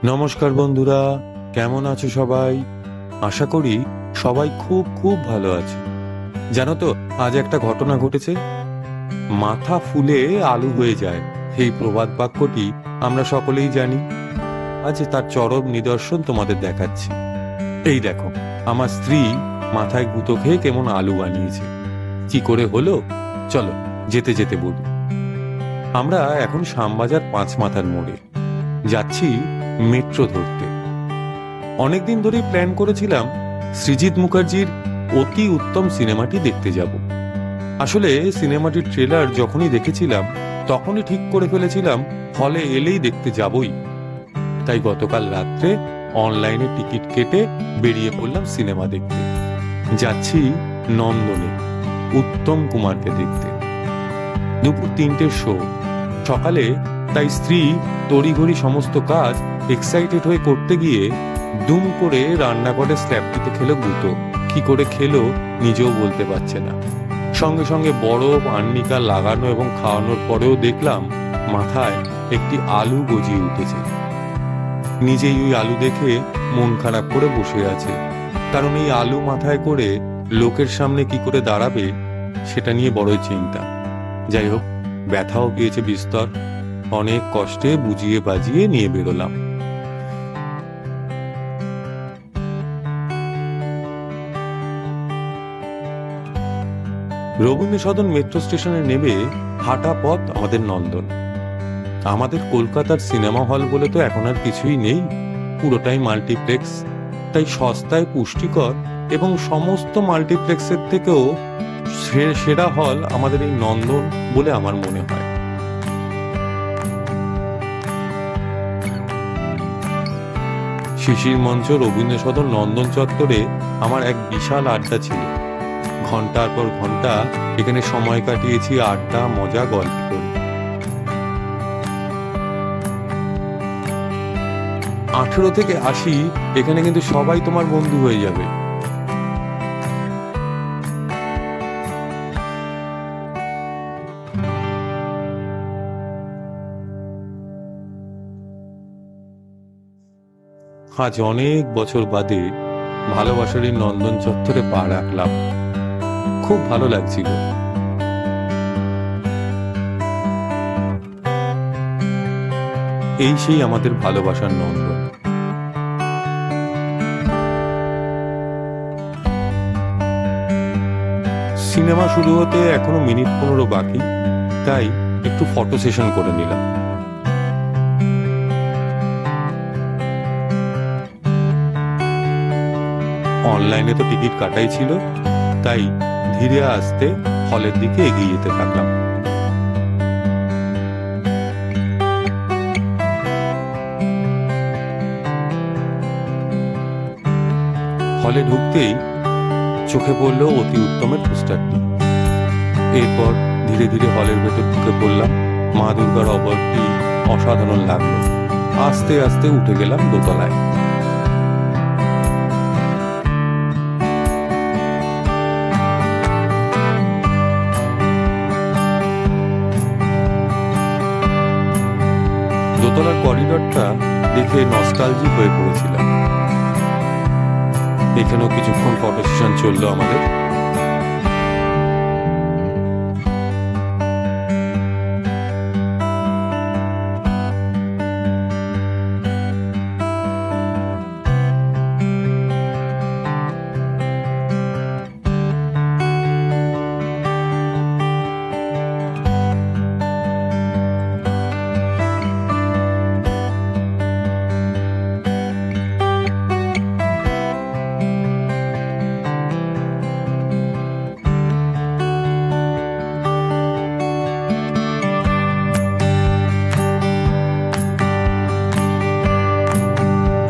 নমস্কার বন্ধুরা, কেমন আছো সবাই? আশা করি সবাই খুব খুব ভালো আছে। জানো তো, আজ একটা ঘটনা ঘটেছে। মাথা ফুলে আলু হয়ে যায়, এই প্রবাদ বাক্যটি আমরা সকলেই জানি। আজ তার চরম নিদর্শন তোমাদের দেখাচ্ছি। এই দেখো, আমার স্ত্রী মাথায় গুঁতো খেয়ে কেমন আলু বানিয়েছে। কি করে হলো চলো যেতে যেতে বলি। আমরা এখন শ্যামবাজার ৫ মাথার মোড়ে যাচ্ছি মেট্রো ধরতে। অনেকদিন ধরেই প্ল্যান করেছিলাম সৃজিত মুখার্জির অতি উত্তম সিনেমাটি দেখতে যাব। আসলে সিনেমাটির ট্রেলার যখনই দেখেছিলাম তখনই ঠিক করে ফেলেছিলাম হলে এলেই দেখতে যাবই। তাই গতকাল রাত্রে অনলাইনে টিকিট কেটে বেরিয়ে পড়লাম সিনেমা দেখতে। যাচ্ছি নন্দনে উত্তম কুমারকে দেখতে। দুপুর ৩টের শো। সকালে তাই স্ত্রী তড়িঘড়ি সমস্ত কাজ এক্সাইটেড হয়ে করতে গিয়ে দুম করে রান্নাঘরে স্ল্যাবটিতে খেলো গুঁতো। কি করে খেলো নিজেও বলতে পারছে না। সঙ্গে সঙ্গে বরফ আর্নিকা লাগানো এবং খাওয়ানোর পরেও দেখলাম মাথায় একটি আলু গজিয়ে উঠেছে। নিজেই ওই আলু দেখে মন খারাপ করে বসে আছে, কারণ এই আলু মাথায় করে লোকের সামনে কি করে দাঁড়াবে সেটা নিয়ে বড়ই চিন্তা। যাই হোক, ব্যথাও পেয়েছে বিস্তর। অনেক কষ্টে বুঝিয়ে বাজিয়ে নিয়ে বেরোলাম। রবীন্দ্র সদন মেট্রো স্টেশনে নেমে হাঁটা পথ আমাদের নন্দন। আমাদের কলকাতার সিনেমা হল বলে তো এখন আর কিছুই নেই, পুরোটাই মাল্টিপ্লেক্স। তাই সস্তায় পুষ্টিকর এবং সমস্ত মাল্টিপ্লেক্সের থেকেও সেরা হল আমাদের এই নন্দন বলে আমার মনে হয়। শিশির মঞ্চ রবীন্দ্র সদন নন্দন চত্বরে আমার এক বিশাল আড্ডা ছিল। ঘন্টার পর ঘন্টা এখানে সময় কাটিয়েছি আড্ডা, মজা, গল্প করে। 18 থেকে 80 এখানে কিন্তু সবাই তোমার বন্ধু হয়ে যাবে। আজ অনেক বছর বাদে ভালোবাসার এই নন্দন চত্বরে পা রাখলাম। খুব ভালো লাগছিল। এই সেই আমাদের ভালোবাসার নন্দন। সিনেমা শুরু হতে এখনো মিনিট 15 বাকি, তাই একটু ফটো সেশন করে নিলাম। অনলাইনে তো টিকিট কাটাই ছিল, তাই ধীরে আস্তে হলের দিকে এগিয়ে যেতে থাকলাম। হলে ঢুকতেই চোখে পড়ল অতি উত্তমের পোস্টারটি। এরপর ধীরে ধীরে হলের ভেতর ঢুকে পড়লাম। মা দুর্গার অবয়বটি অসাধারণ লাগলো। আস্তে আস্তে উঠে গেলাম দোতলায়। দোতলার করিডরটা দেখে নস্টালজিক হয়ে পড়েছিলাম। এখানেও কিছুক্ষণ ফটো সেশন চললো আমাদের।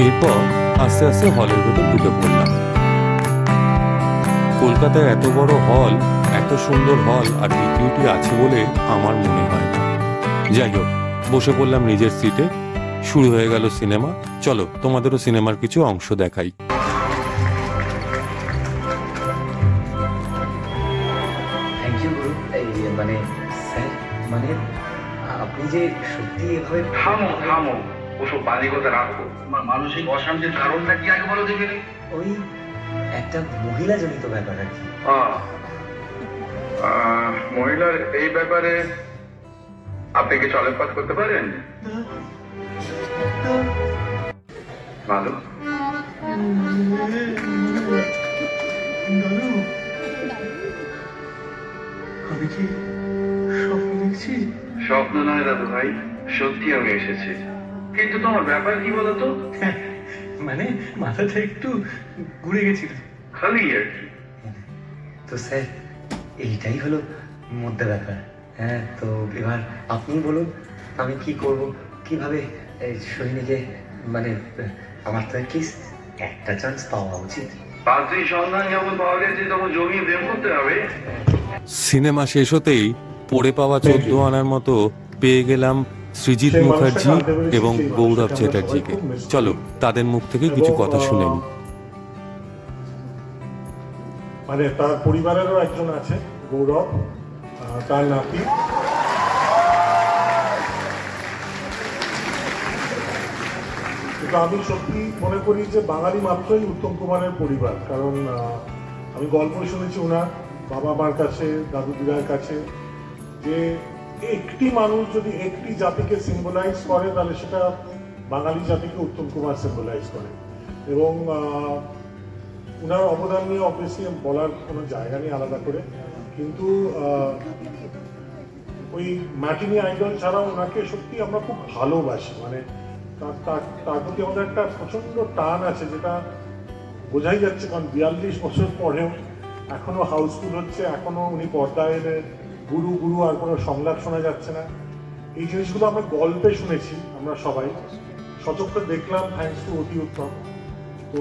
এরপর আস্তে আস্তে হলের ভেতর ঢুকে পড়লাম। কলকাতায় এত বড় হল, এত সুন্দর হল আর দ্বিতীয়টি আছে বলে আমার মনে হয় না। যাই হোক, বসে পড়লাম নিজের সিটে। শুরু হয়ে গেল সিনেমা। চলো তোমাদেরও সিনেমার কিছু অংশ দেখাই। মানে স্যার, মানে আপনি যে সত্যি এভাবে থামো থামো ওসব বাজে কথা রাখবো। তোমার মানসিক অশান্তির কারণটা কি আগে বলো দেখিনি? ওই একটা মহিলা জনিত ব্যাপার আর কি। মহিলার এই ব্যাপারে আপনি কি চলপাত করতে পারেন? ভালো। আমি কি স্বপ্ন দেখছি? স্বপ্ন নয় দাদু ভাই, সত্যি আমি এসেছি। কিন্তু তোমার ব্যাপার কি বলতো? মানে মাথাটা একটু ঘুরে গেছিল খালি আর কি। তো স্যার এইটাই হলো মধ্যে ব্যাপার। হ্যাঁ, তো এবার আপনি বলুন আমি কি করব, কিভাবে সৈনিকে, মানে আমার তো অ্যাটলিস্ট একটা চান্স পাওয়া উচিত। পাত্রী সন্ধান যখন পাওয়া গেছে তখন জমিয়ে প্রেম করতে হবে। সিনেমা শেষ হতেই পড়ে পাওয়া 14 আনার মতো পেয়ে গেলাম সৃজিত মুখার্জি এবং গৌরব চ্যাটার্জিকে। চলো তাদের মুখ থেকে কিছু কথা শুনে নিই। মানে তার পরিবারেরও একজন আছে গৌরব, তার নাতি। কিন্তু আমি সত্যি মনে করি যে বাঙালি মাত্রই উত্তম কুমারের পরিবার, কারণ আমি গল্প শুনেছি ওনার বাবা মার কাছে, দাদু দিদার কাছে, যে একটি মানুষ যদি একটি জাতিকে সিম্বলাইজ করে তাহলে সেটা বাঙালি জাতিকে উত্তম কুমার সিম্বলাইজ করে। এবং ওনার অবদান নিয়ে অবভিয়াসলি বলার কোনো জায়গা নেই আলাদা করে, কিন্তু ওই ম্যাটিনি আইডল ছাড়াও ওনাকে সত্যি আমরা খুব ভালোবাসি। মানে তার প্রতি আমাদের একটা প্রচন্ড টান আছে, যেটা বোঝাই যাচ্ছে, কারণ 42 বছর পরেও এখনো হাউসফুল হচ্ছে, এখনো উনি পর্দায় এনে গুরু গুরু আর কোনো সংলাপ শোনা যাচ্ছে না। এই জিনিসগুলো আমরা গল্পে শুনেছি, আমরা সবাই সচক্ষে দেখলাম থ্যাঙ্কস টু অতি উত্তম। তো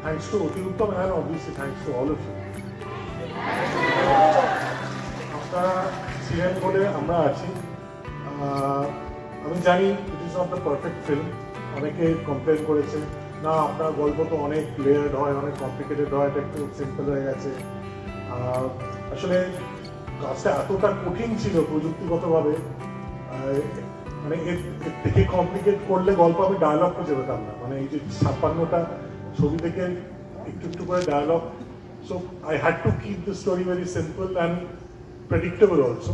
thanks to Ati Uttam and obviously thanks to all of you. আপনারা ছিলেন বলে আমরা আছি। আমি জানি it is not the perfect film. অনেকে কমপ্লেন করেছে, না আপনার গল্প তো অনেক লেয়ার্ড হয়, অনেক কমপ্লিকেটেড হয়, এটা একটু সিম্পল হয়ে গেছে। আসলে কাজটা এতটা কঠিন ছিল প্রযুক্তিগতভাবে, মানে এর থেকে কমপ্লিকেট করলে গল্প আমি ডায়লগ খুঁজে পেতাম না। মানে এই যে 56টা ছবি থেকে একটু একটু করে dialogue, so I had to keep the story very simple and predictable also,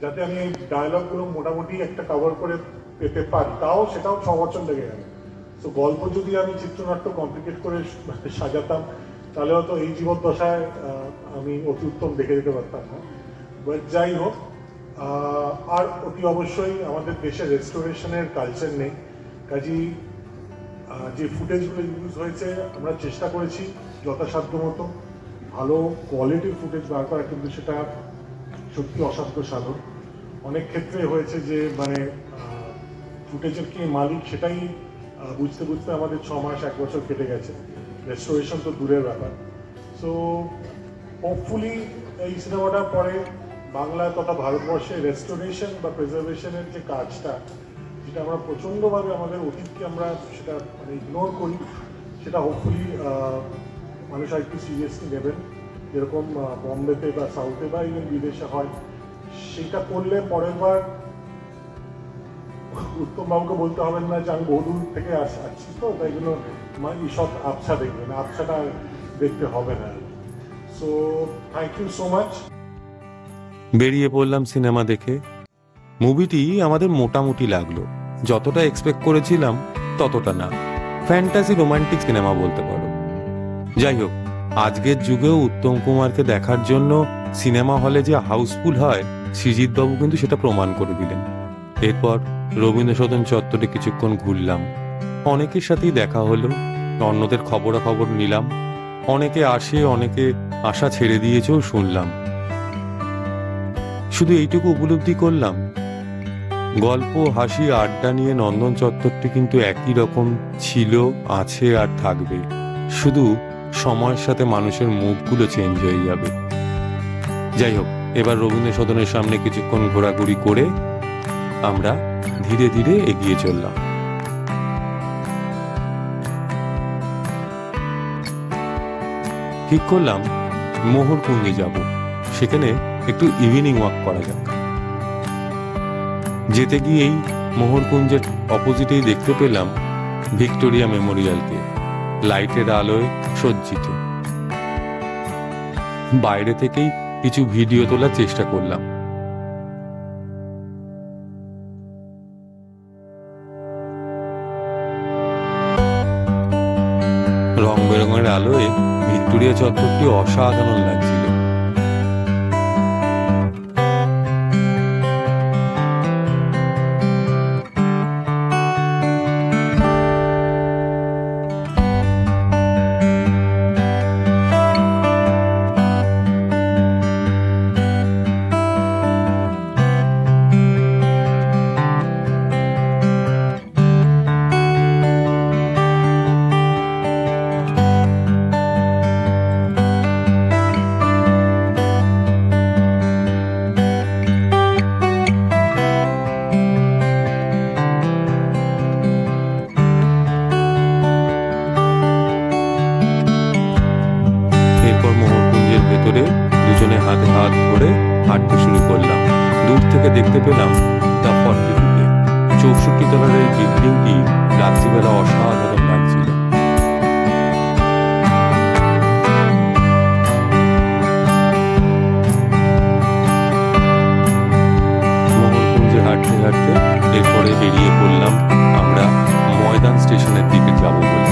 যাতে আমি এই ডায়লগগুলো মোটামুটি একটা কভার করে পেতে পারি। সেটাও 6 বছর লেগে গেল। তো গল্প যদি আমি চিত্রনাট্য কমপ্লিকেট করে সাজাতাম তাহলে হয়তো এই জীবদ্দশায় আমি অতি উত্তম দেখে যেতে পারতাম না। বাট যাই হোক, আর অতি অবশ্যই আমাদের দেশে রেস্টোরেশনের কালচার নেই, কাজেই যে ফুটেজগুলো ইউজ হয়েছে আমরা চেষ্টা করেছি যথাসাধ্য মতো ভালো কোয়ালিটির ফুটেজ বার করা, কিন্তু সেটা সত্যি অসাধ্য সাধন। অনেক ক্ষেত্রে হয়েছে যে মানে ফুটেজের কি মালিক সেটাই বুঝতে বুঝতে আমাদের 6 মাস 1 বছর কেটে গেছে, রেস্টোরেশন তো দূরের ব্যাপার। সো হোপফুলি এই সিনেমাটার পরে বাংলা তথা ভারতবর্ষে রেস্টোরেশন বা প্রিজার্ভেশনের যে কাজটা, যেটা আমরা প্রচণ্ডভাবে আমাদের অতীতকে আমরা সেটা মানে ইগনোর করি, সেটা হোপফুলি মানুষ আর একটু সিরিয়াসলি নেবেন, যেরকম বম্বেতে বা সাউথে বা ইভেন বিদেশে হয়। সেটা করলে পরের বার উত্তমবাবুকে বলতে হবে না যে আমি বহুদূর থেকে আসছি, তো তাই জন্য ঈষৎ আবছা দেখবেন, আবছাটা দেখতে হবে না। So thank you so much. বেরিয়ে পড়লাম সিনেমা দেখে। মুভিটি আমাদের মোটামুটি লাগলো, যতটা এক্সপেক্ট করেছিলাম ততটা না। ফ্যান্টাসি রোমান্টিক সিনেমা বলতে পারো। যাই হোক, আজকের যুগেও উত্তম কুমারকে দেখার জন্য সিনেমা হলে যে হাউসফুল হয়, সৃজিত বাবু কিন্তু সেটা প্রমাণ করে দিলেন। এরপর রবীন্দ্র সদন চত্বরে কিছুক্ষণ ঘুরলাম, অনেকের সাথেই দেখা হলো, অন্যদের খবরাখবর নিলাম। অনেকে আসে, অনেকে আশা ছেড়ে দিয়েছেও শুনলাম। শুধু এইটুকু উপলব্ধি করলাম, গল্প, হাসি, আড্ডা নিয়ে নন্দন চত্বরটি কিন্তু একই রকম ছিল, আছে আর থাকবে। শুধু সময়ের সাথে মানুষের মুখগুলো চেঞ্জ হয়ে যাবে। যাই হোক, এবার রবীন্দ্র সদনের সামনে কিছুক্ষণ ঘোরাঘুরি করে আমরা ধীরে ধীরে এগিয়ে চললাম। ঠিক করলাম মোহরকুঞ্জে যাব, সেখানে একটু ইভিনিং ওয়াক করা যাক। যেতে গিয়েই মোহরকুঞ্জের অপোজিটেই দেখতে পেলাম ভিক্টোরিয়া মেমোরিয়ালকে লাইটের আলোয় সজ্জিত। বাইরে থেকেই কিছু ভিডিও তোলার চেষ্টা করলাম। রং বেরঙের আলোয় ভিক্টোরিয়া চত্বরটি অসাধারণ লাগছিল। এরপর মোহরকুঞ্জের ভেতরে দুজনে হাতে হাত ধরে হাঁটতে শুরু করলাম। দূর থেকে দেখতে পেলাম দ্য 42-কে। 64 তলার এই বিল্ডিংটি রাত্রিবেলা অসাধারণ লাগছিল। মোহরকুঞ্জে হাঁটতে হাঁটতে এরপরে বেরিয়ে পড়লাম আমরা ময়দান স্টেশনের দিকে যাব বলে।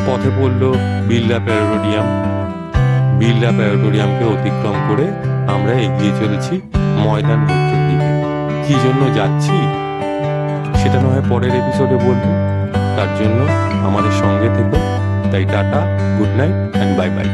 পথে পড়ল বিড়লা প্যারাডোরিয়াম। বিড়লা প্যারাডোরিয়ামকে অতিক্রম করে আমরা এগিয়ে চলেছি ময়দান মেট্রোর দিকে। কি জন্য যাচ্ছি সেটা নয় পরের এপিসোডে বলবো, তার জন্য আমাদের সঙ্গে থেকো। তাই tata, good night and bye bye.